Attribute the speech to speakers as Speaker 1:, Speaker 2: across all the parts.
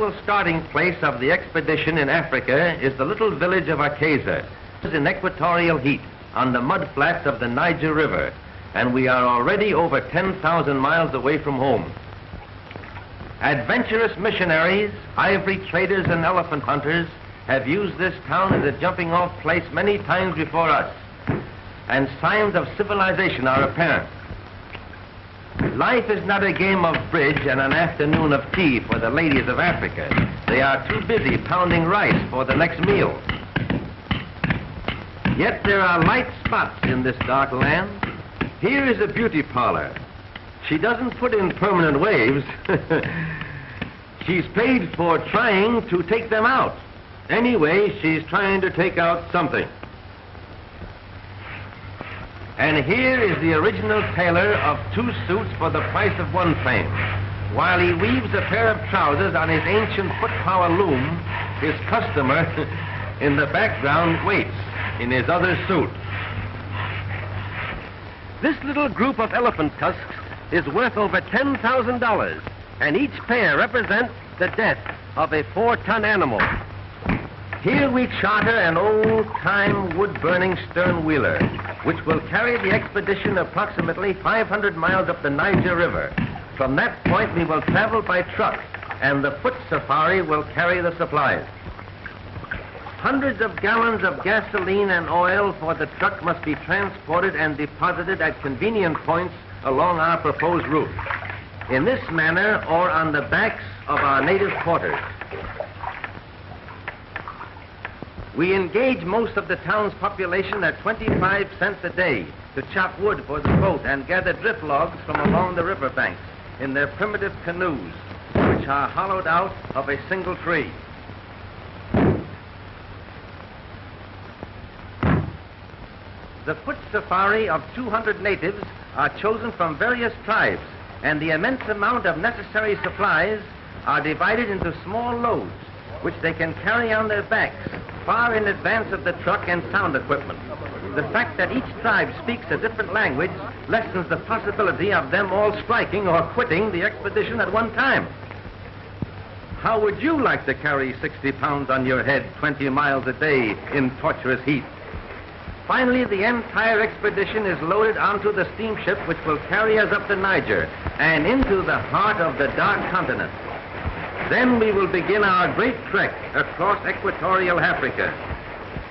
Speaker 1: usual starting place of the expedition in Africa is the little village of Akeza, in equatorial heat on the mud flats of the Niger River, and we are already over 10,000 miles away from home. Adventurous missionaries, ivory traders, and elephant hunters have used this town as a jumping-off place many times before us, and signs of civilization are apparent. Life is not a game of bridge and an afternoon of tea for the ladies of Africa. They are too busy pounding rice for the next meal. Yet there are light spots in this dark land. Here is a beauty parlor. She doesn't put in permanent waves. She's paid for trying to take them out. Anyway, she's trying to take out something. And here is the original tailor of 2 suits for the price of 1 frame. While he weaves a pair of trousers on his ancient foot-power loom, his customer in the background waits in his other suit. This little group of elephant tusks is worth over $10,000, and each pair represents the death of a 4-ton animal. Here we charter an old-time wood-burning stern-wheeler, which will carry the expedition approximately 500 miles up the Niger River. From that point, we will travel by truck, and the foot safari will carry the supplies. Hundreds of gallons of gasoline and oil for the truck must be transported and deposited at convenient points along our proposed route, in this manner or on the backs of our native quarters. We engage most of the town's population at 25 cents a day to chop wood for the boat and gather drift logs from along the riverbanks in their primitive canoes, which are hollowed out of a single tree. The foot safari of 200 natives are chosen from various tribes, and the immense amount of necessary supplies are divided into small loads, which they can carry on their backs far in advance of the truck and sound equipment. The fact that each tribe speaks a different language lessens the possibility of them all striking or quitting the expedition at one time. How would you like to carry 60 pounds on your head 20 miles a day in torturous heat? Finally, the entire expedition is loaded onto the steamship which will carry us up the Niger and into the heart of the dark continent. Then we will begin our great trek across equatorial Africa,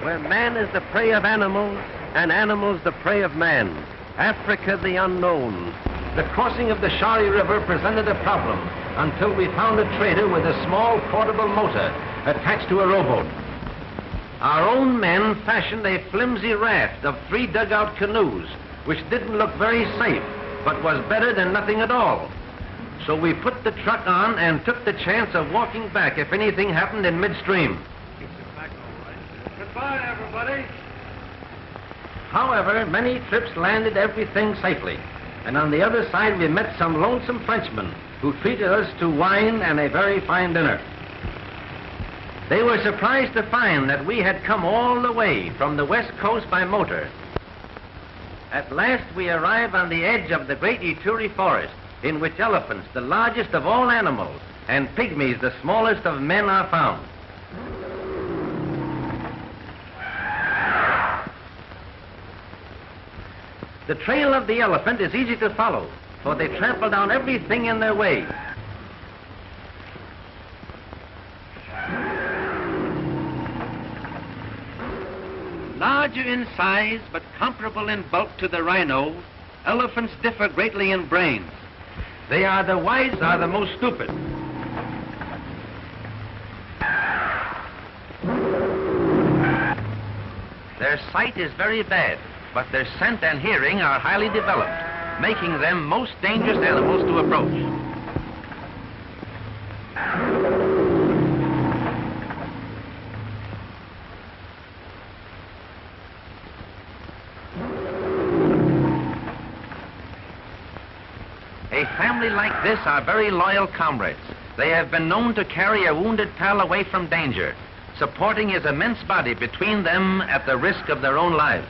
Speaker 1: where man is the prey of animals and animals the prey of man. Africa the unknown. The crossing of the Shari River presented a problem until we found a trader with a small portable motor attached to a rowboat. Our own men fashioned a flimsy raft of 3 dugout canoes, which didn't look very safe, but was better than nothing at all. So we put the truck on and took the chance of walking back if anything happened in midstream.
Speaker 2: Goodbye, everybody.
Speaker 1: However, many trips landed everything safely, and on the other side we met some lonesome Frenchmen who treated us to wine and a very fine dinner. They were surprised to find that we had come all the way from the west coast by motor. At last we arrive on the edge of the great Ituri forest, in which elephants, the largest of all animals, and pygmies, the smallest of men, are found. The trail of the elephant is easy to follow, for they trample down everything in their way. Larger in size, but comparable in bulk to the rhino, elephants differ greatly in brains. They are the wise, are the most stupid. Their sight is very bad, but their scent and hearing are highly developed, making them most dangerous animals to approach. A family like this are very loyal comrades. They have been known to carry a wounded pal away from danger, supporting his immense body between them at the risk of their own lives.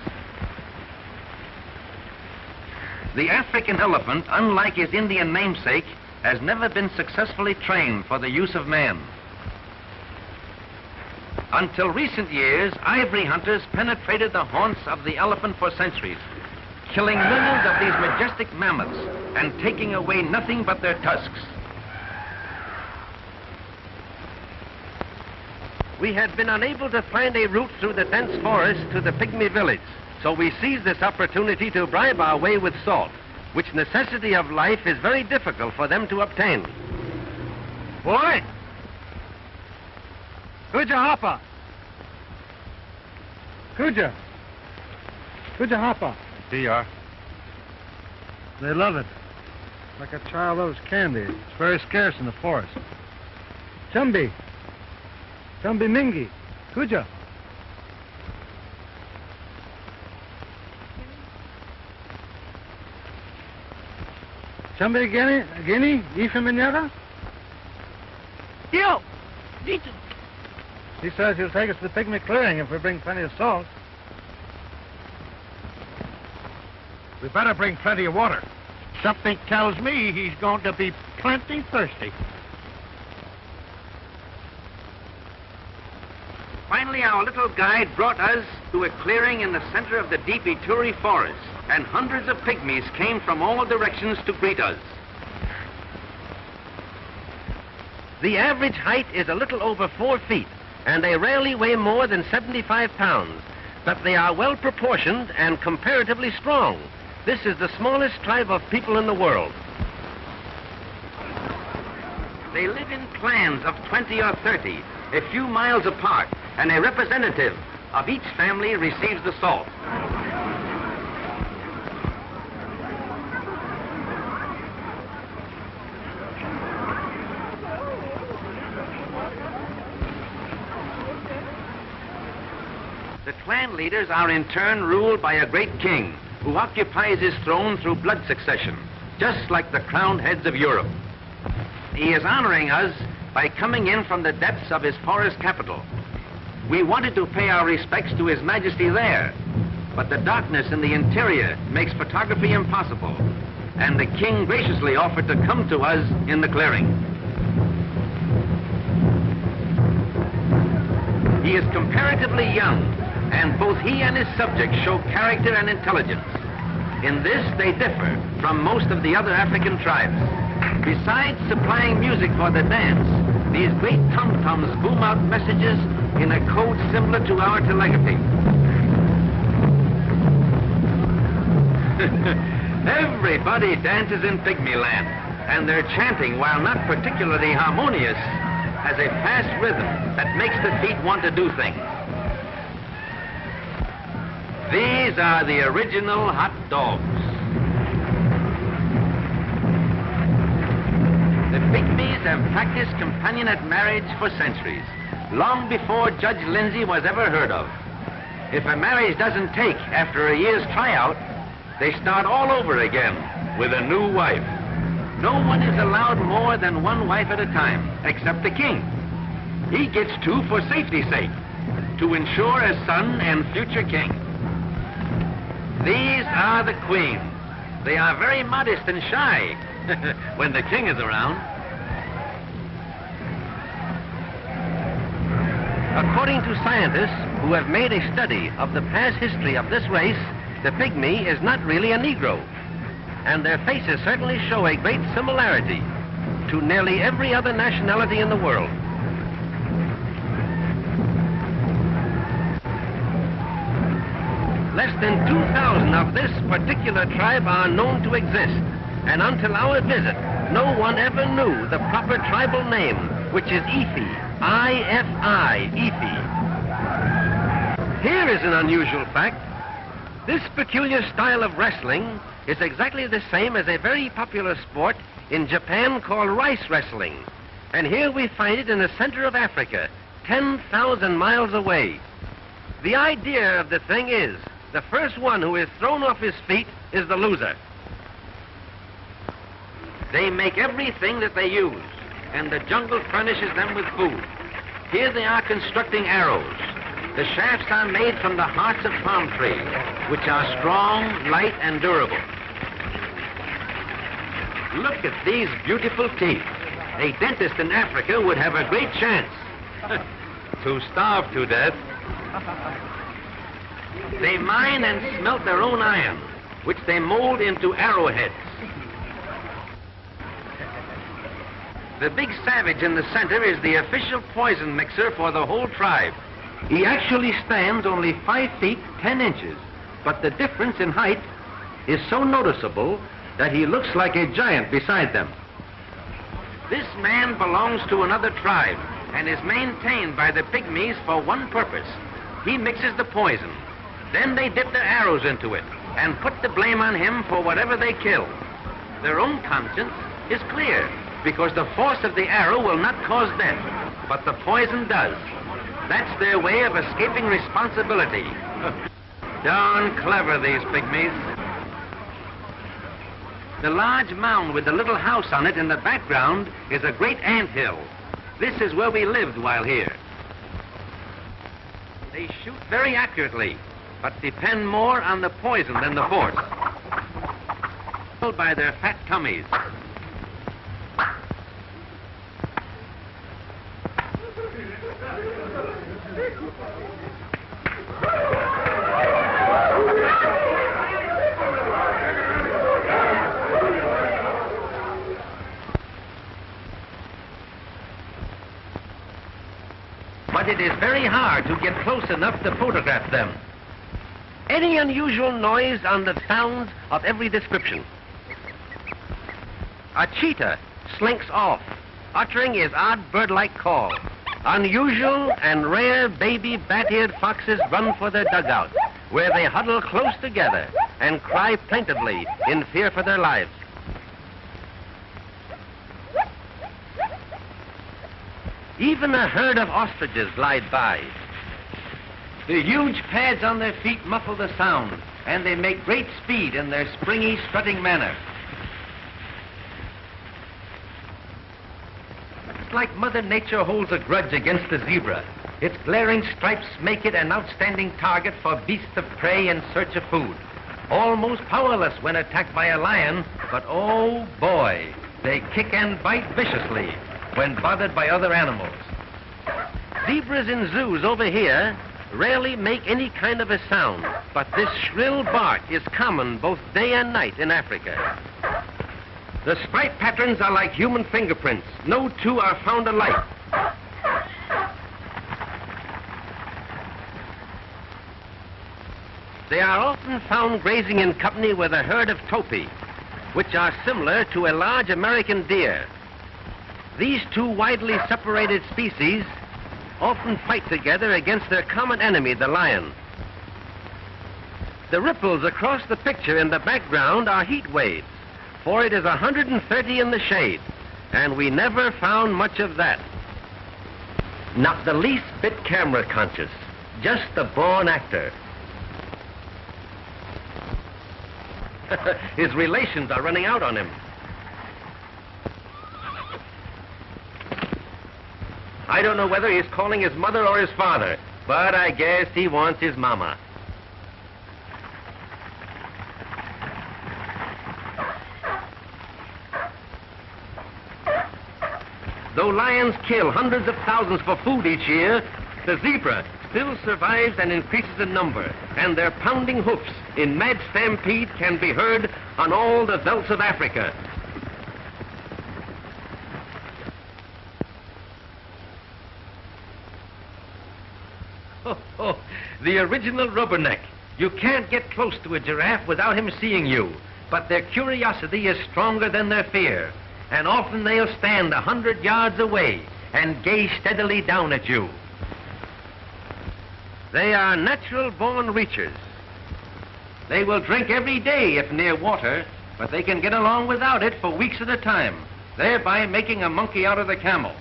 Speaker 1: The African elephant, unlike his Indian namesake, has never been successfully trained for the use of man. Until recent years, ivory hunters penetrated the haunts of the elephant for centuries, killing millions of these majestic mammoths and taking away nothing but their tusks. We had been unable to find a route through the dense forest to the pygmy village, so we seized this opportunity to bribe our way with salt, which necessity of life is very difficult for them to obtain.
Speaker 2: Boy! Kuja Hapa! Kuja! Kuja Hapa!
Speaker 3: Here you are.
Speaker 2: They love it. Like a child loves candy. It's very scarce in the forest. Chumbi! Chumbi Mingi! Kuja! Chumbi Guinea? Ifa Minyara?
Speaker 4: Yo! Dito!
Speaker 2: He says he'll take us to the pygmy clearing if we bring plenty of salt.
Speaker 3: We better bring plenty of water.
Speaker 4: Something tells me he's going to be plenty thirsty.
Speaker 1: Finally, our little guide brought us to a clearing in the center of the deep Ituri forest, and hundreds of pygmies came from all directions to greet us. The average height is a little over 4 feet, and they rarely weigh more than 75 pounds, but they are well proportioned and comparatively strong. This is the smallest tribe of people in the world. They live in clans of 20 or 30, a few miles apart, and a representative of each family receives the salt. The clan leaders are in turn ruled by a great king who occupies his throne through blood succession, just like the crowned heads of Europe. He is honoring us by coming in from the depths of his forest capital. We wanted to pay our respects to His Majesty there, but the darkness in the interior makes photography impossible, and the king graciously offered to come to us in the clearing. He is comparatively young, and both he and his subjects show character and intelligence. In this, they differ from most of the other African tribes. Besides supplying music for the dance, these great tom-toms boom out messages in a code similar to our telegraphy. Everybody dances in Pygmy Land, and their chanting, while not particularly harmonious, has a fast rhythm that makes the feet want to do things. These are the original hot dogs. The Pygmies have practiced companionate marriage for centuries, long before Judge Lindsay was ever heard of. If a marriage doesn't take after a year's tryout, they start all over again with a new wife. No one is allowed more than one wife at a time, except the king. He gets 2 for safety's sake, to ensure a son and future king. These are the queens. They are very modest and shy when the king is around. According to scientists who have made a study of the past history of this race, the pygmy is not really a Negro, and their faces certainly show a great similarity to nearly every other nationality in the world. Less than 2,000 of this particular tribe are known to exist, and until our visit, no one ever knew the proper tribal name, which is Ifi, I-F-I, Ifi. Here is an unusual fact. This peculiar style of wrestling is exactly the same as a very popular sport in Japan called rice wrestling, and here we find it in the center of Africa, 10,000 miles away. The idea of the thing is, the first one who is thrown off his feet is the loser. They make everything that they use, and the jungle furnishes them with food. Here they are constructing arrows. The shafts are made from the hearts of palm trees, which are strong, light, and durable. Look at these beautiful teeth. A dentist in Africa would have a great chance. to starve to death. They mine and smelt their own iron, which they mold into arrowheads. The big savage in the center is the official poison mixer for the whole tribe. He actually stands only 5 feet 10 inches, but the difference in height is so noticeable that he looks like a giant beside them. This man belongs to another tribe and is maintained by the pygmies for one purpose. He mixes the poison. Then they dip their arrows into it and put the blame on him for whatever they kill. Their own conscience is clear because the force of the arrow will not cause death, but the poison does. That's their way of escaping responsibility. Darn clever, these pygmies. The large mound with the little house on it in the background is a great anthill. This is where we lived while here. They shoot very accurately, but depend more on the poison than the force. By their fat tummies. But it is very hard to get close enough to photograph them. Any unusual noise on the sounds of every description. A cheetah slinks off, uttering his odd bird-like call. Unusual and rare baby bat-eared foxes run for their dugout, where they huddle close together and cry plaintively in fear for their lives. Even a herd of ostriches glide by. The huge pads on their feet muffle the sound, and they make great speed in their springy, strutting manner. It's like Mother Nature holds a grudge against the zebra. Its glaring stripes make it an outstanding target for beasts of prey in search of food. Almost powerless when attacked by a lion, but oh boy, they kick and bite viciously when bothered by other animals. Zebras in zoos over here rarely make any kind of a sound, but this shrill bark is common both day and night in Africa. The stripe patterns are like human fingerprints. No two are found alike. They are often found grazing in company with a herd of topi, which are similar to a large American deer. These two widely separated species often fight together against their common enemy, the lion. The ripples across the picture in the background are heat waves, for it is 130 in the shade, and we never found much of that. Not the least bit camera conscious, just a born actor. His relations are running out on him. I don't know whether he's calling his mother or his father, but I guess he wants his mama. Though lions kill hundreds of thousands for food each year, the zebra still survives and increases in number, and their pounding hoofs in mad stampede can be heard on all the velds of Africa. Oh, the original rubberneck. You can't get close to a giraffe without him seeing you, but their curiosity is stronger than their fear, and often they'll stand 100 yards away and gaze steadily down at you. They are natural-born reachers. They will drink every day if near water, but they can get along without it for weeks at a time, thereby making a monkey out of the camel.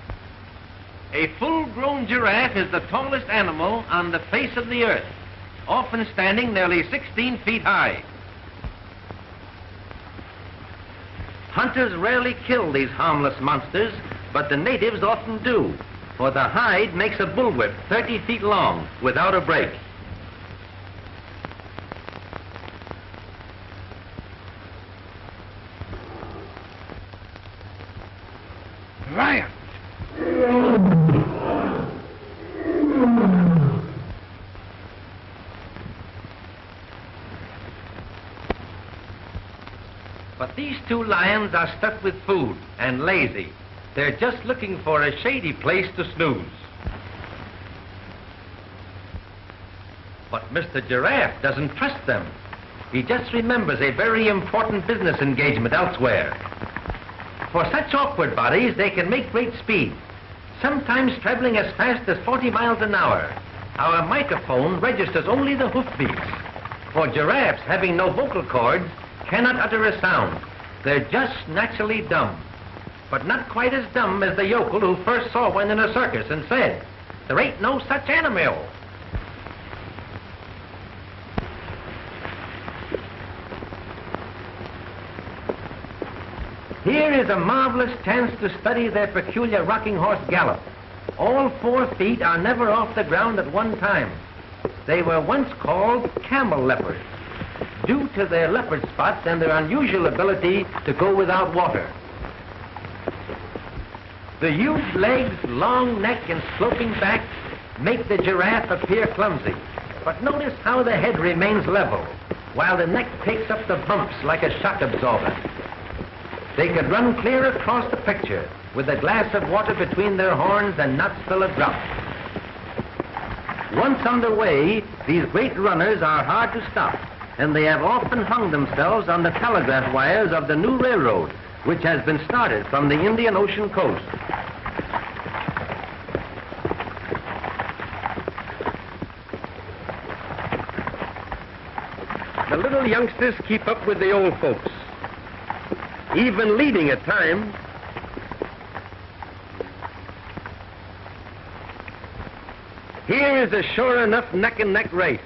Speaker 1: A full-grown giraffe is the tallest animal on the face of the earth, often standing nearly 16 feet high. Hunters rarely kill these harmless monsters, but the natives often do, for the hide makes a bullwhip 30 feet long without a break.
Speaker 4: Lion!
Speaker 1: But these two lions are stuffed with food and lazy. They're just looking for a shady place to snooze. But Mr. Giraffe doesn't trust them. He just remembers a very important business engagement elsewhere. For such awkward bodies, they can make great speed, sometimes traveling as fast as 40 miles an hour. Our microphone registers only the hoofbeats. For giraffes, having no vocal cords, cannot utter a sound. They're just naturally dumb. But not quite as dumb as the yokel who first saw one in a circus and said, "There ain't no such animal." Here is a marvelous chance to study their peculiar rocking horse gallop. All 4 feet are never off the ground at one time. They were once called camel leopards, due to their leopard spots and their unusual ability to go without water. The huge legs, long neck, and sloping back make the giraffe appear clumsy. But notice how the head remains level, while the neck takes up the bumps like a shock absorber. They could run clear across the picture with a glass of water between their horns and not spill a drop. Once underway, these great runners are hard to stop, and they have often hung themselves on the telegraph wires of the new railroad, which has been started from the Indian Ocean coast. The little youngsters keep up with the old folks, even leading at times. Here is a sure enough neck-and-neck race,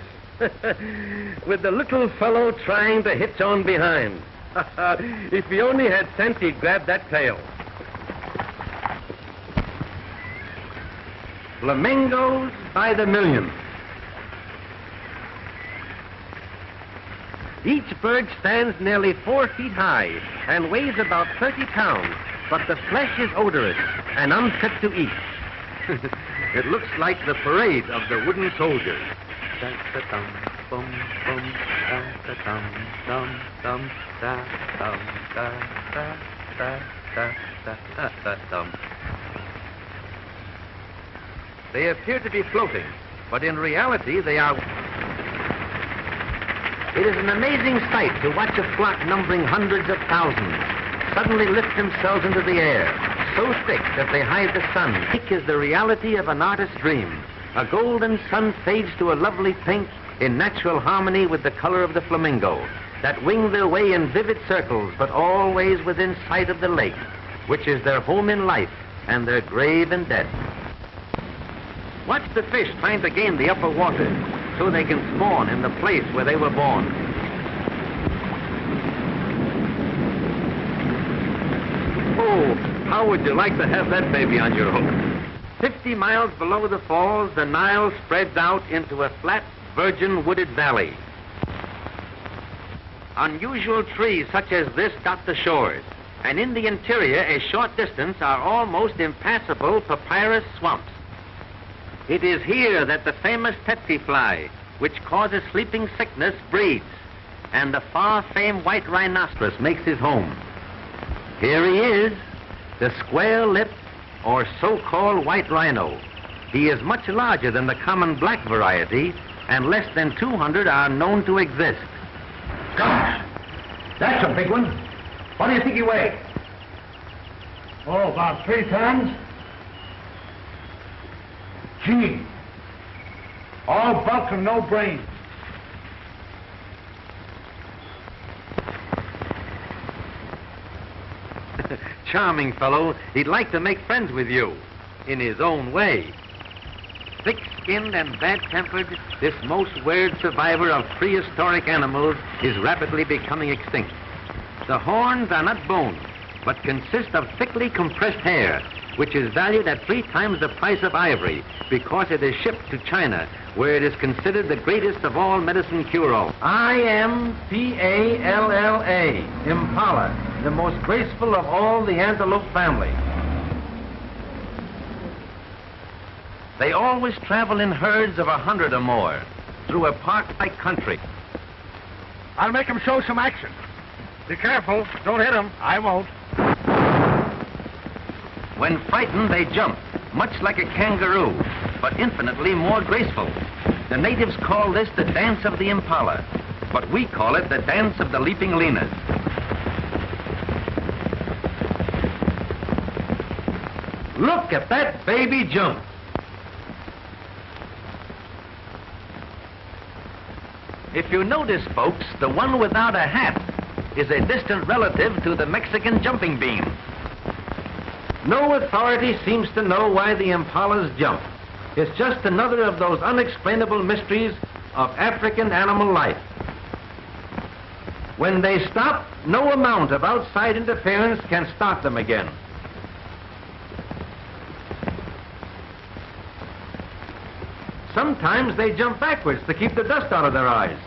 Speaker 1: with the little fellow trying to hitch on behind. If he only had sense, he'd grab that tail. Flamingos by the million. Each bird stands nearly 4 feet high and weighs about 30 pounds, but the flesh is odorous and unfit to eat. It looks like the parade of the wooden soldiers. They appear to be floating, but in reality they are... It is an amazing sight to watch a flock numbering hundreds of thousands suddenly lift themselves into the air, so thick that they hide the sun. Thick is the reality of an artist's dream. A golden sun fades to a lovely pink in natural harmony with the color of the flamingo, that wing their way in vivid circles, but always within sight of the lake, which is their home in life and their grave in death. Watch the fish trying to gain the upper water so they can spawn in the place where they were born. Oh, how would you like to have that baby on your hook? 50 miles below the falls, the Nile spreads out into a flat, virgin wooded valley. Unusual trees such as this dot the shores, and in the interior, a short distance, are almost impassable papyrus swamps. It is here that the famous tsetse fly, which causes sleeping sickness, breeds, and the far-famed white rhinoceros makes his home. Here he is, the square-lipped, or so-called white rhino. He is much larger than the common black variety, and less than 200 are known to exist.
Speaker 3: Gosh, that's a big one. What do you think he weighs?
Speaker 2: Oh, about 3 tons.
Speaker 3: Gee, all bulk and no brains.
Speaker 1: Charming fellow. He'd like to make friends with you, in his own way. Thick-skinned and bad-tempered, this most weird survivor of prehistoric animals is rapidly becoming extinct. The horns are not bone, but consist of thickly compressed hair, which is valued at 3 times the price of ivory because it is shipped to China, where it is considered the greatest of all medicine cure-alls. Impala, Impala, the most graceful of all the antelope family. They always travel in herds of 100 or more through a park-like country.
Speaker 3: I'll make him show some action.
Speaker 2: Be careful. Don't hit him.
Speaker 4: I won't.
Speaker 1: When frightened, they jump, much like a kangaroo, but infinitely more graceful. The natives call this the dance of the impala, but we call it the dance of the leaping linas.
Speaker 3: Look at that baby jump.
Speaker 1: If you notice, folks, the one without a hat is a distant relative to the Mexican jumping bean. No authority seems to know why the impalas jump. It's just another of those unexplainable mysteries of African animal life. When they stop, no amount of outside interference can stop them again. Sometimes they jump backwards to keep the dust out of their eyes.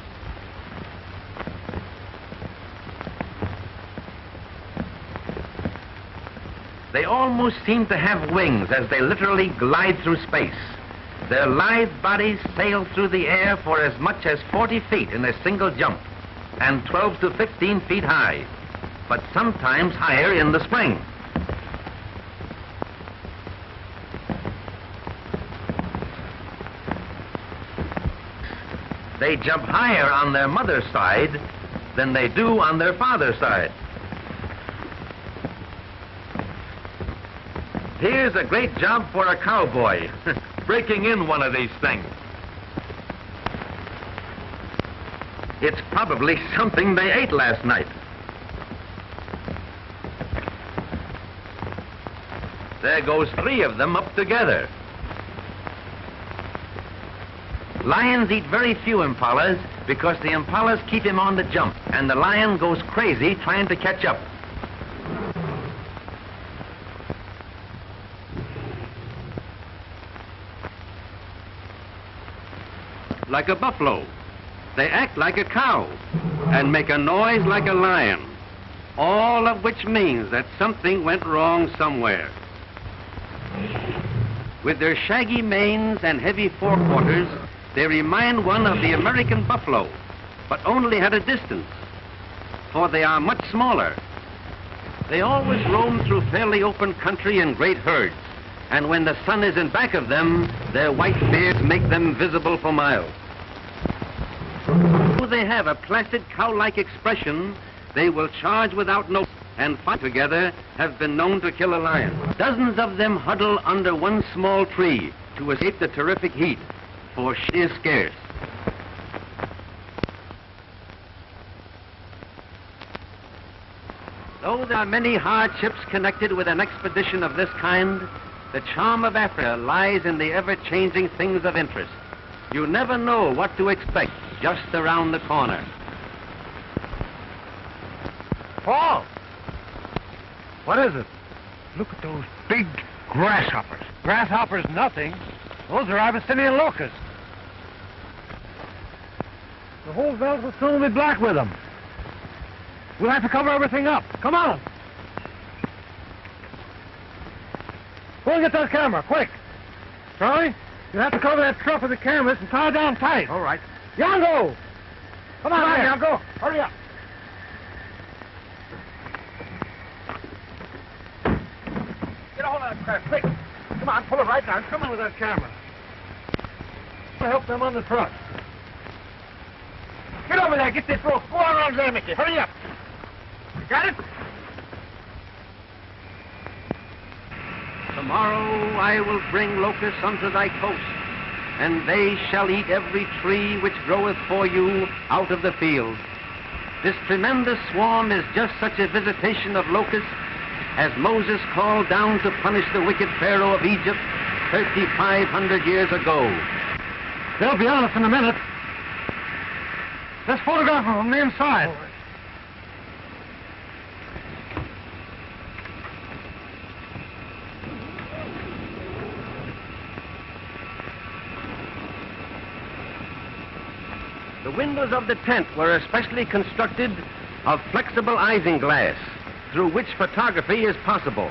Speaker 1: They almost seem to have wings as they literally glide through space. Their lithe bodies sail through the air for as much as 40 feet in a single jump, and 12 to 15 feet high, but sometimes higher in the spring. They jump higher on their mother's side than they do on their father's side. Here's a great job for a cowboy, breaking in one of these things. It's probably something they ate last night. There goes 3 of them up together. Lions eat very few impalas because the impalas keep him on the jump, and the lion goes crazy trying to catch up. Like a buffalo, they act like a cow and make a noise like a lion, all of which means that something went wrong somewhere. With their shaggy manes and heavy forequarters, they remind one of the American buffalo, but only at a distance, for they are much smaller. They always roam through fairly open country in great herds, and when the sun is in back of them, their white beards make them visible for miles. Though they have a placid cow-like expression, they will charge without notice, and fight together have been known to kill a lion. Dozens of them huddle under one small tree to escape the terrific heat, for shit is scarce. Though there are many hardships connected with an expedition of this kind, the charm of Africa lies in the ever-changing things of interest. You never know what to expect just around the corner.
Speaker 2: Paul! What is it? Look at those big grasshoppers. Grasshoppers nothing. Those are Abyssinian locusts. The whole veldt will soon be black with them. We'll have to cover everything up. Come on. Go and get that camera, quick. Charlie, you have to cover that truck with the cameras and tie it down tight. All right. Yango! Come on, Yango. Hurry up. Get a hold of that crap, quick. Come on, pull it right down. Come on with that camera. I'll help them on the truck. Get over there, get this rope. Go on around there, Mickey. Hurry up. You got it?
Speaker 1: Tomorrow I will bring locusts unto thy coast, and they shall eat every tree which groweth for you out of the field. This tremendous swarm is just such a visitation of locusts as Moses called down to punish the wicked Pharaoh of Egypt 3,500 years ago.
Speaker 2: They'll be on us in a minute. Let's photograph them from the inside.
Speaker 1: The windows of the tent were especially constructed of flexible isinglass, through which photography is possible.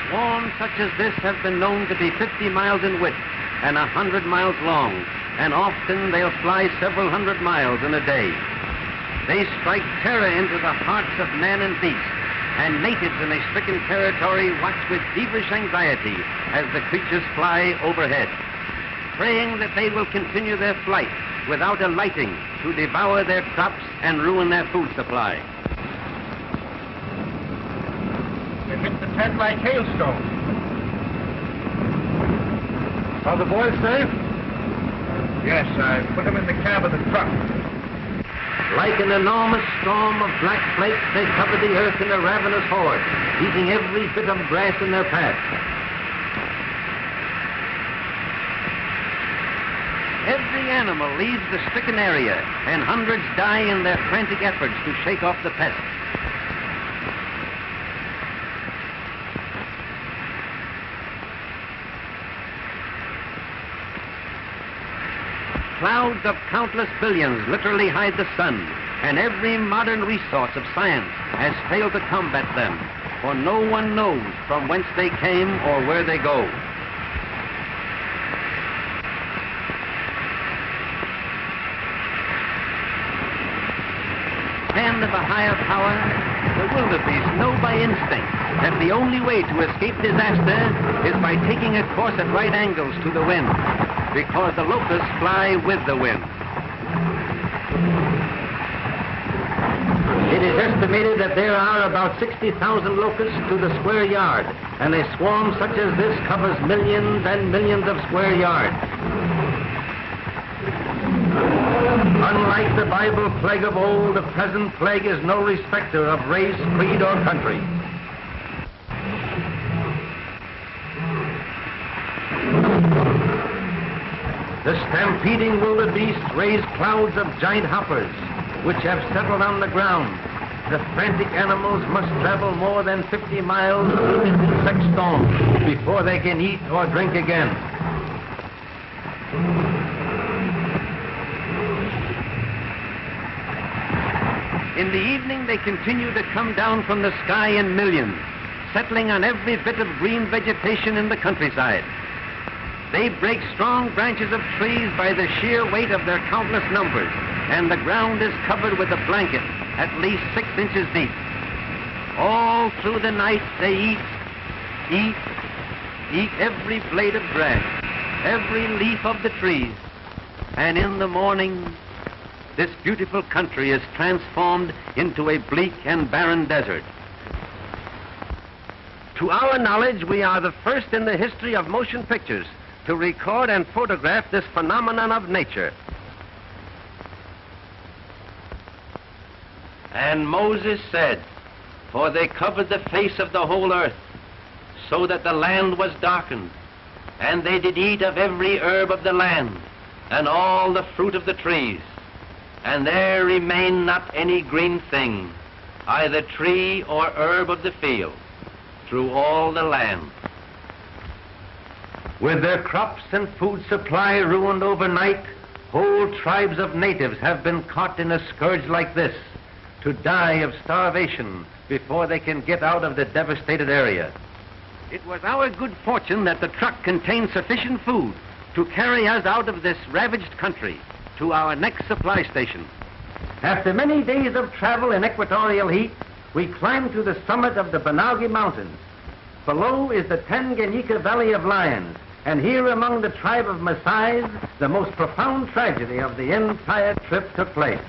Speaker 1: Swarms such as this have been known to be 50 miles in width and 100 miles long, and often they'll fly several hundred miles in a day. They strike terror into the hearts of man and beast, and natives in a stricken territory watch with feverish anxiety as the creatures fly overhead, praying that they will continue their flight without alighting to devour their crops and ruin their food supply.
Speaker 3: They hit the tent like hailstones.
Speaker 2: Are the boys safe?
Speaker 3: Yes, I put them in the cab of the truck.
Speaker 1: Like an enormous storm of black flakes, they cover the earth in a ravenous horde, eating every bit of grass in their path. Every animal leaves the stricken area, and hundreds die in their frantic efforts to shake off the pest. Clouds of countless billions literally hide the sun, and every modern resource of science has failed to combat them, for no one knows from whence they came or where they go. Hand of a higher power, the wildebeest know by instinct that the only way to escape disaster is by taking a course at right angles to the wind, because the locusts fly with the wind. It is estimated that there are about 60,000 locusts to the square yard, and a swarm such as this covers millions and millions of square yards. Unlike the Bible plague of old, the present plague is no respecter of race, creed, or country. The stampeding wildebeests raise clouds of giant hoppers, which have settled on the ground. The frantic animals must travel more than 50 miles through this insect storm before they can eat or drink again. In the evening, they continue to come down from the sky in millions, settling on every bit of green vegetation in the countryside. They break strong branches of trees by the sheer weight of their countless numbers, and the ground is covered with a blanket at least 6 inches deep. All through the night they eat every blade of grass, every leaf of the trees, and in the morning this beautiful country is transformed into a bleak and barren desert. To our knowledge, we are the first in the history of motion pictures to record and photograph this phenomenon of nature. And Moses said, "For they covered the face of the whole earth, so that the land was darkened, and they did eat of every herb of the land, and all the fruit of the trees, and there remained not any green thing, either tree or herb of the field, through all the land." With their crops and food supply ruined overnight, whole tribes of natives have been caught in a scourge like this, to die of starvation before they can get out of the devastated area. It was our good fortune that the truck contained sufficient food to carry us out of this ravaged country to our next supply station. After many days of travel in equatorial heat, we climbed to the summit of the Banaugi Mountains. Below is the Tanganyika Valley of Lions, and here among the tribe of Maasais, the most profound tragedy of the entire trip took place.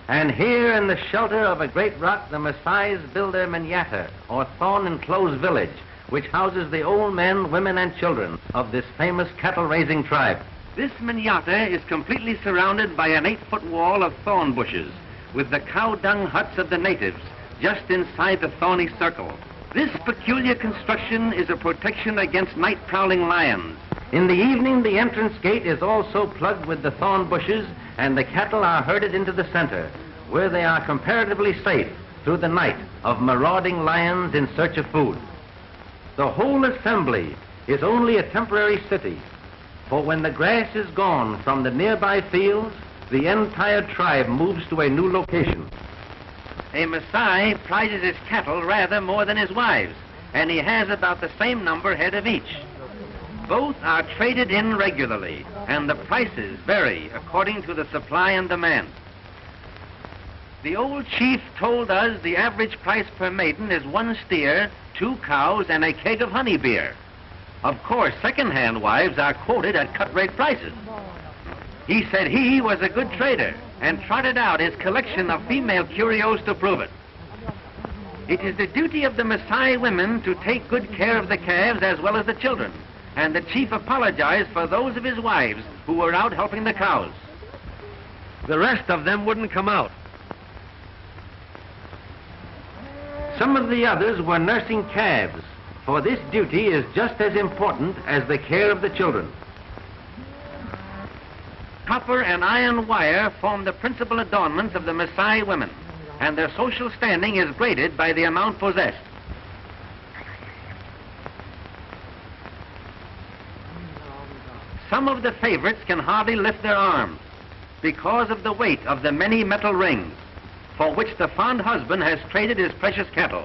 Speaker 1: And here in the shelter of a great rock, the Maasais build their Manyata, or thorn-enclosed village, which houses the old men, women, and children of this famous cattle-raising tribe. This Manyata is completely surrounded by an 8-foot wall of thorn bushes, with the cow-dung huts of the natives just inside the thorny circle. This peculiar construction is a protection against night-prowling lions. In the evening, the entrance gate is also plugged with the thorn bushes, and the cattle are herded into the center, where they are comparatively safe through the night of marauding lions in search of food. The whole assembly is only a temporary city, for when the grass is gone from the nearby fields, the entire tribe moves to a new location. A Maasai prizes his cattle rather more than his wives, and he has about the same number head of each. Both are traded in regularly, and the prices vary according to the supply and demand. The old chief told us the average price per maiden is 1 steer, 2 cows, and a keg of honey beer. Of course, second-hand wives are quoted at cut-rate prices. He said he was a good trader and trotted out his collection of female curios to prove it. It is the duty of the Maasai women to take good care of the calves as well as the children, and the chief apologized for those of his wives who were out helping the cows.
Speaker 2: The rest of them wouldn't come out.
Speaker 1: Some of the others were nursing calves, for this duty is just as important as the care of the children. Copper and iron wire form the principal adornments of the Maasai women, and their social standing is graded by the amount possessed. Some of the favorites can hardly lift their arms because of the weight of the many metal rings for which the fond husband has traded his precious cattle.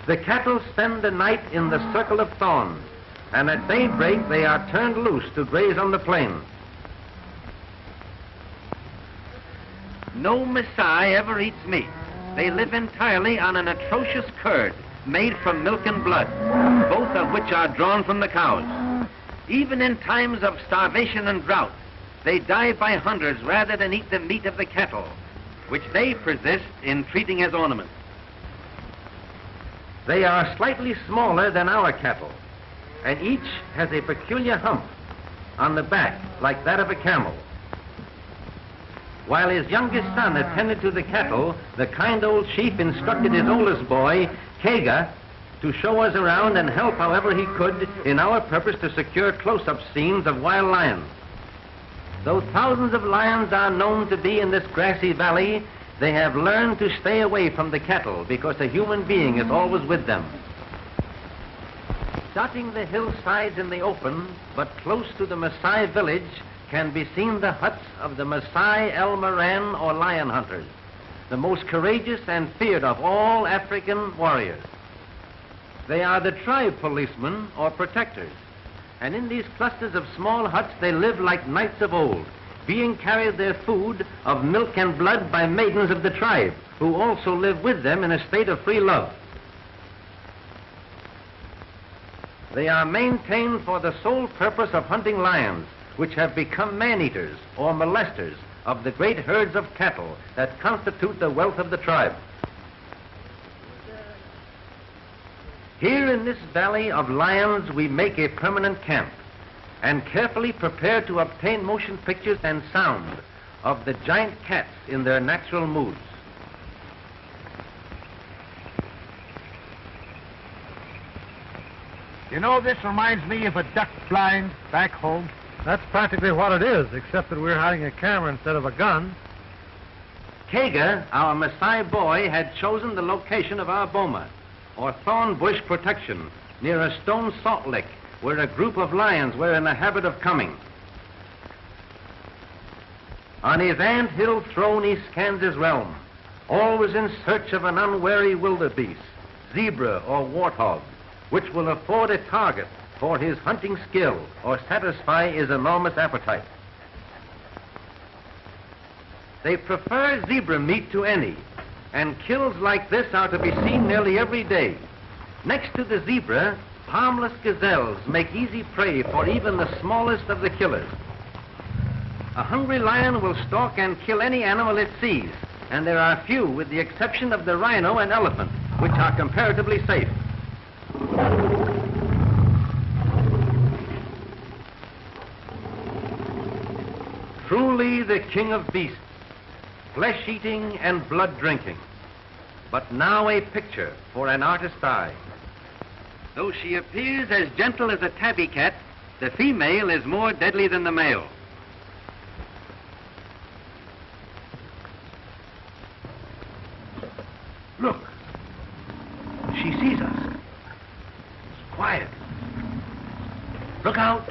Speaker 1: The cattle spend the night in the circle of thorns, and at daybreak they are turned loose to graze on the plain. No Maasai ever eats meat. They live entirely on an atrocious curd made from milk and blood, both of which are drawn from the cows. Even in times of starvation and drought, they die by hundreds rather than eat the meat of the cattle, which they persist in treating as ornaments. They are slightly smaller than our cattle, and each has a peculiar hump on the back like that of a camel. While his youngest son attended to the cattle, the kind old chief instructed his oldest boy, Kega, to show us around and help however he could in our purpose to secure close-up scenes of wild lions. Though thousands of lions are known to be in this grassy valley, they have learned to stay away from the cattle because a human being is always with them. Dotting the hillsides in the open, but close to the Maasai village, can be seen the huts of the Maasai El Moran or lion hunters, the most courageous and feared of all African warriors. They are the tribe policemen or protectors, and in these clusters of small huts they live like knights of old, being carried their food of milk and blood by maidens of the tribe, who also live with them in a state of free love. They are maintained for the sole purpose of hunting lions, which have become man-eaters or molesters of the great herds of cattle that constitute the wealth of the tribe. Here in this valley of lions we make a permanent camp and carefully prepare to obtain motion pictures and sound of the giant cats in their natural moods.
Speaker 4: You know, this reminds me of a duck blind back home.
Speaker 2: That's practically what it is, except that we're hiding a camera instead of a gun.
Speaker 1: Kega, our Maasai boy, had chosen the location of our boma, or thorn bush protection, near a stone salt lick where a group of lions were in the habit of coming. On his ant-hill throne he scans his realm, always in search of an unwary wildebeest, zebra or warthog, which will afford a target for his hunting skill or satisfy his enormous appetite. They prefer zebra meat to any, and kills like this are to be seen nearly every day. Next to the zebra, harmless gazelles make easy prey for even the smallest of the killers. A hungry lion will stalk and kill any animal it sees, and there are few, with the exception of the rhino and elephant, which are comparatively safe. Truly the king of beasts, flesh-eating and blood-drinking, but now a picture for an artist's eye. Though she appears as gentle as a tabby cat, the female is more deadly than the male. Look, she sees us. It's quiet. Look out.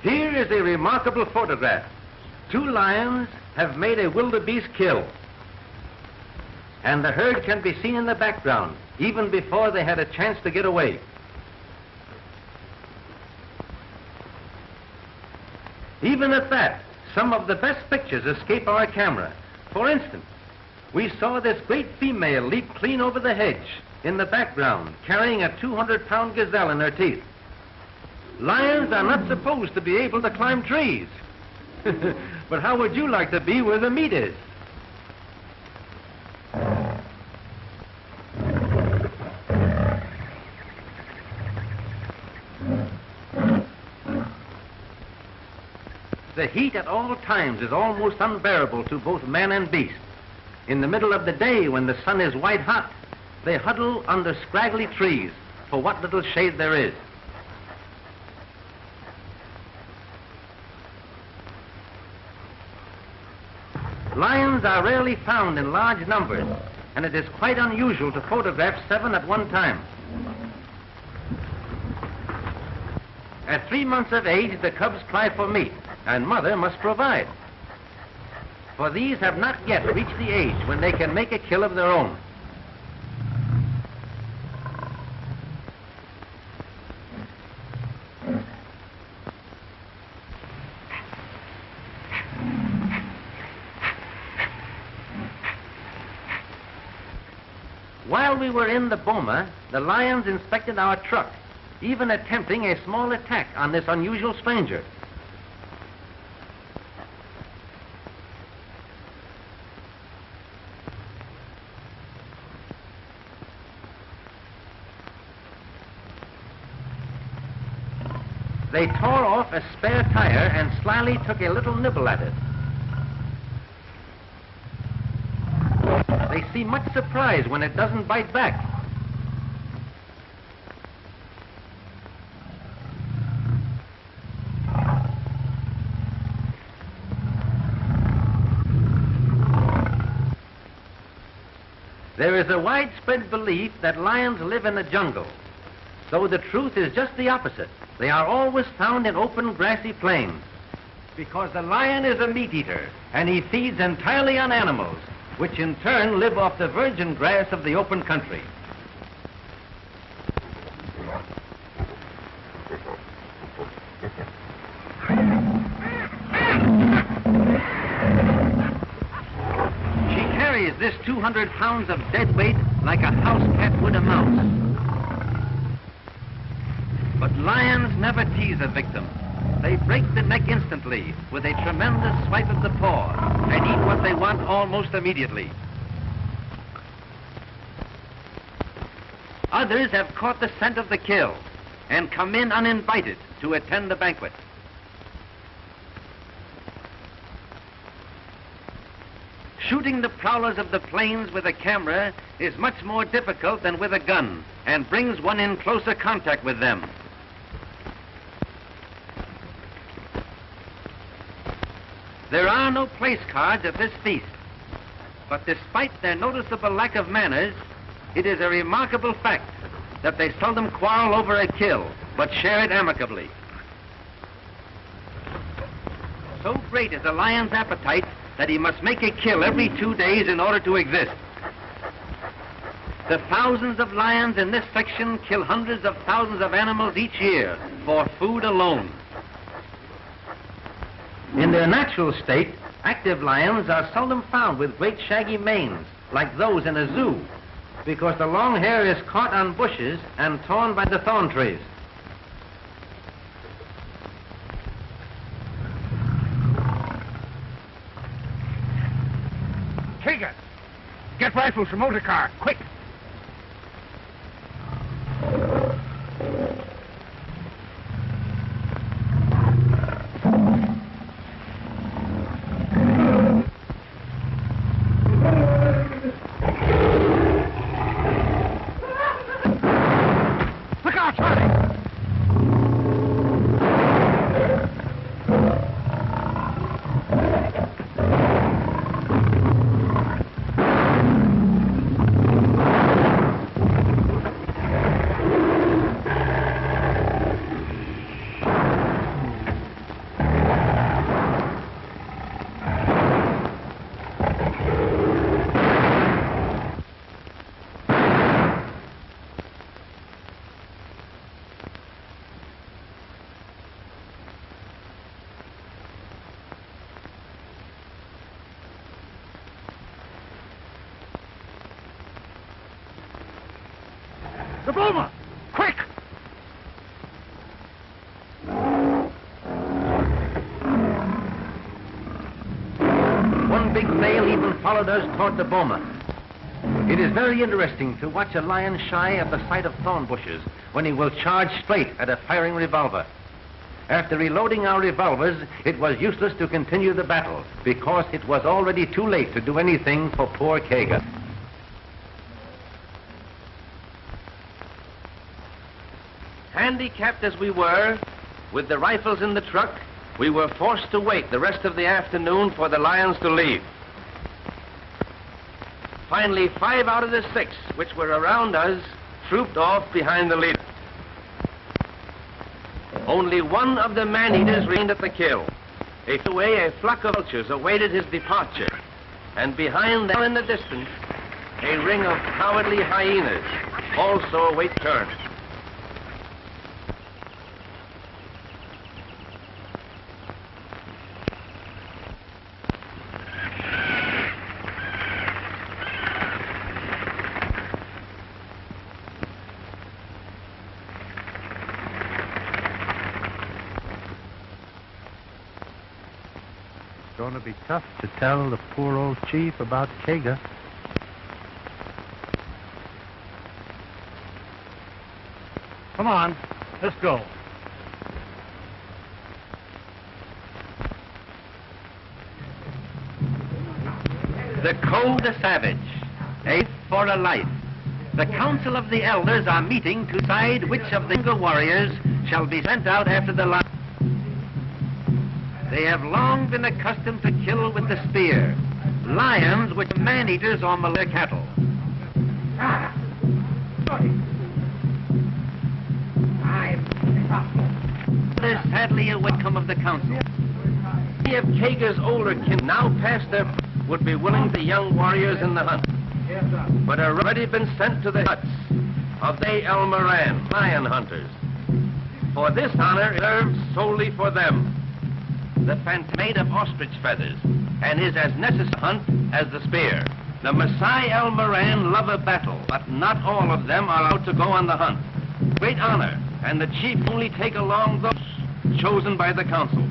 Speaker 1: Here is a remarkable photograph. 2 lions have made a wildebeest kill, and the herd can be seen in the background, even before they had a chance to get away. Even at that, some of the best pictures escape our camera. For instance, we saw this great female leap clean over the hedge in the background, carrying a 200-pound gazelle in her teeth. Lions are not supposed to be able to climb trees. But how would you like to be where the meat is? The heat at all times is almost unbearable to both man and beast. In the middle of the day, when the sun is white hot, they huddle under scraggly trees for what little shade there is. Lions are rarely found in large numbers, and it is quite unusual to photograph 7 at one time. At 3 months of age, the cubs cry for meat, and mother must provide. For these have not yet reached the age when they can make a kill of their own. While we were in the boma, the lions inspected our truck, even attempting a small attack on this unusual stranger. They tore off a spare tire and slyly took a little nibble at it. They seem much surprised when it doesn't bite back. There is a widespread belief that lions live in the jungle, though the truth is just the opposite. They are always found in open grassy plains, because the lion is a meat eater, and he feeds entirely on animals, which in turn live off the virgin grass of the open country. She carries this 200 pounds of dead weight like a house cat would a mouse. But lions never tease a victim. They break the neck instantly with a tremendous swipe of the paw and eat what they want almost immediately. Others have caught the scent of the kill and come in uninvited to attend the banquet. Shooting the prowlers of the plains with a camera is much more difficult than with a gun and brings one in closer contact with them. There are no place cards at this feast, but despite their noticeable lack of manners, it is a remarkable fact that they seldom quarrel over a kill, but share it amicably. So great is a lion's appetite that he must make a kill every 2 days in order to exist. The thousands of lions in this section kill hundreds of thousands of animals each year for food alone. In their natural state, active lions are seldom found with great shaggy manes like those in a zoo, because the long hair is caught on bushes and torn by the thorn trees.
Speaker 4: Trigger! Get rifles from motor car, quick! Look out, Charlie! The boma! Quick!
Speaker 1: One big male even followed us toward the boma. It is very interesting to watch a lion shy at the sight of thorn bushes when he will charge straight at a firing revolver. After reloading our revolvers, it was useless to continue the battle because it was already too late to do anything for poor Kaga. Handicapped as we were, with the rifles in the truck, we were forced to wait the rest of the afternoon for the lions to leave. Finally, 5 out of the 6, which were around us, trooped off behind the leader. Only one of the man-eaters remained at the kill. A flock of vultures awaited his departure, and behind them in the distance, a ring of cowardly hyenas also await turn.
Speaker 2: It's going to be tough to tell the poor old chief about Kaga. Come on, let's go.
Speaker 1: The code of savage, a for a life. The council of the elders are meeting to decide which of the younger warriors shall be sent out after the lion. They have long been accustomed to kill with the spear, lions which are man-eaters or Malay cattle. There's sadly a outcome of the council. Many of Kaga's older kin now past their would be willing to young warriors in the hunt, but have already been sent to the huts of the El Moran, lion hunters. For this honor reserved solely for them. The phantom made of ostrich feathers, and is as necessary to hunt as the spear. The Maasai El Moran love a battle, but not all of them are allowed to go on the hunt. Great honor, and the chief only take along those chosen by the council.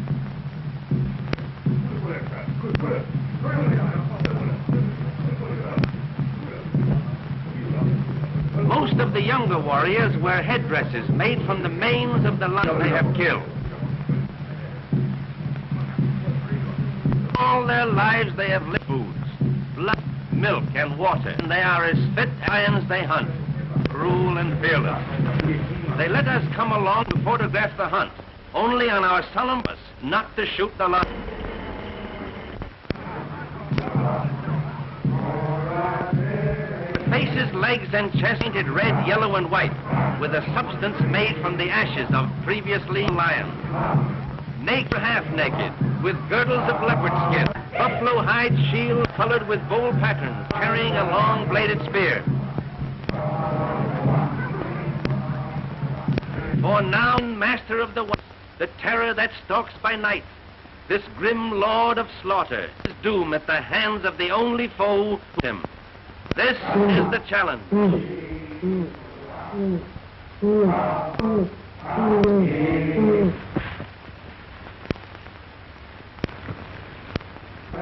Speaker 1: Most of the younger warriors wear headdresses made from the manes of the lion they have killed. All their lives they have lived foods, blood, milk, and water, and they are as fit as lions they hunt, cruel and fearless. They let us come along to photograph the hunt, only on our solemn promise not to shoot the lion. The faces, legs, and chest painted red, yellow, and white, with a substance made from the ashes of previously lions. Naked or half naked, with girdles of leopard skin, buffalo hide shield colored with bold patterns, carrying a long bladed spear. For now, master of the West, the terror that stalks by night, this grim lord of slaughter, his doom at the hands of the only foe who him. This is the challenge.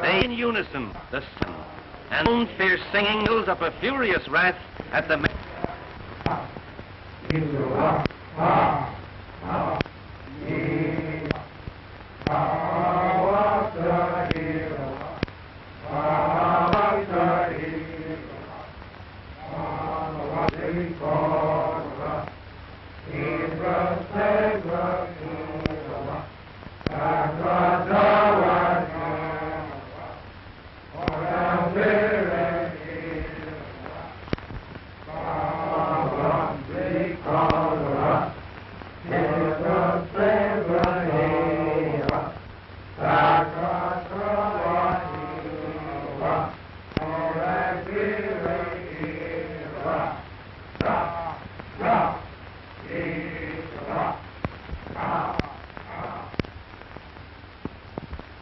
Speaker 1: They in unison, the sun, and own fierce singing builds up a furious wrath at the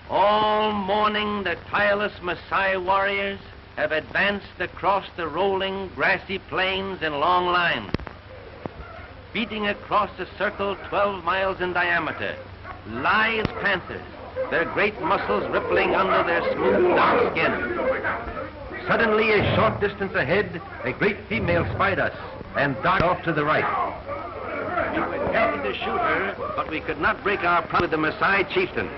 Speaker 1: All morning the tireless Maasai warriors have advanced across the rolling grassy plains in long lines. beating across a circle 12 miles in diameter, lie as panthers, their great muscles rippling under their smooth, dark skin. Suddenly, a short distance ahead, a great female spied us and darted off to the right. We were happy to shoot her, but we could not break our promise with the Maasai chieftain.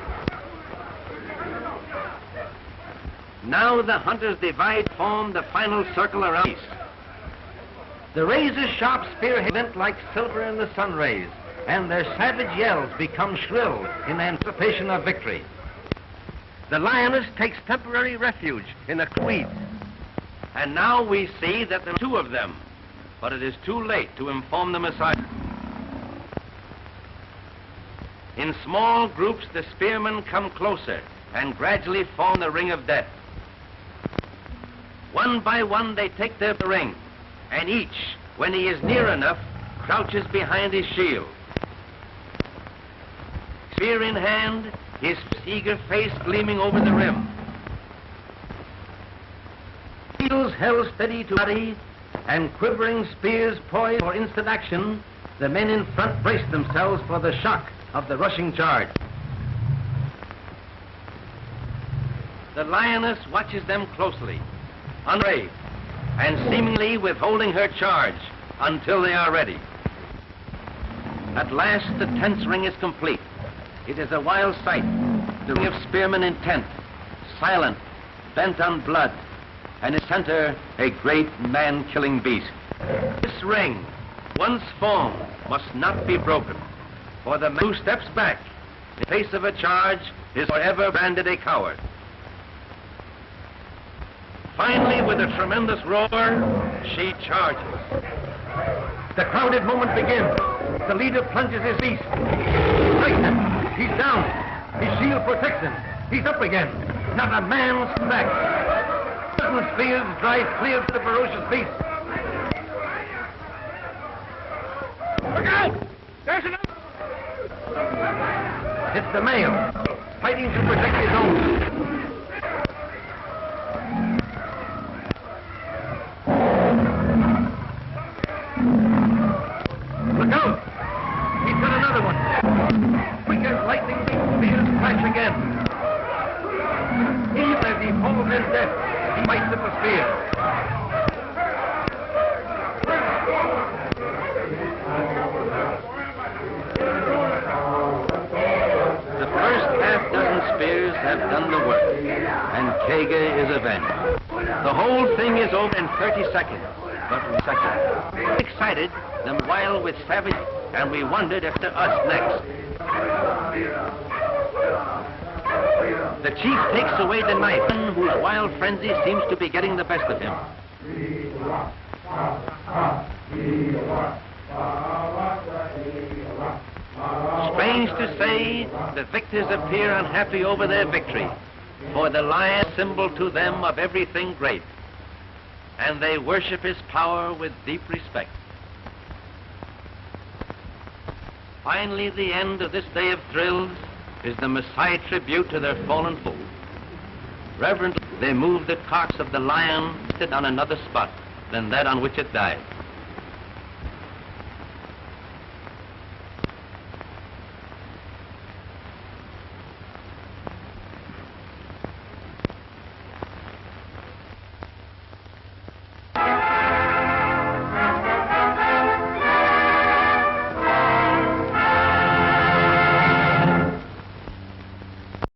Speaker 1: Now the hunters divide, form the final circle around the east. The razor-sharp spearheads glint like silver in the sun rays, and their savage yells become shrill in anticipation of victory. The lioness takes temporary refuge in the weeds. And now we see that there are two of them, but it is too late to inform the Maasai. In small groups, the spearmen come closer and gradually form the ring of death. One by one, they take their ring, and each, when he is near enough, crouches behind his shield. Spear in hand, his eager face gleaming over the rim. Shields held steady to body, and quivering spears poised for instant action, the men in front brace themselves for the shock of the rushing charge. The lioness watches them closely, unafraid, and seemingly withholding her charge until they are ready. At last, the tense ring is complete. It is a wild sight, the ring of spearmen intent, silent, bent on blood, and in center, a great man-killing beast. This ring, once formed, must not be broken, for the man who steps back in face of a charge is forever branded a coward. Finally, with a tremendous roar, she charges. The crowded moment begins. The leader plunges his beast. Strikes him. He's down. His shield protects him. He's up again. Not a man's back. Sudden spears drive clear to the ferocious beast.
Speaker 4: Look out! There's another!
Speaker 1: It's the male, fighting to protect his own. Look out! He's got another one. Quick as lightning, the spears flash again. Even as he falls in death, he bites at the spear. The first half-dozen spears have done the work, and Kaga is avenged. The whole thing is over in 30 seconds, but in seconds. Excited, them wild with savage, and we wondered if to us next. The chief takes away the knife, whose wild frenzy seems to be getting the best of him. Strange to say, the victors appear unhappy over their victory, for the lion is symbol to them of everything great, and they worship his power with deep respect. Finally, the end of this day of thrills is the Maasai tribute to their fallen foe. Reverently, they move the carcass of the lion on another spot than that on which it died.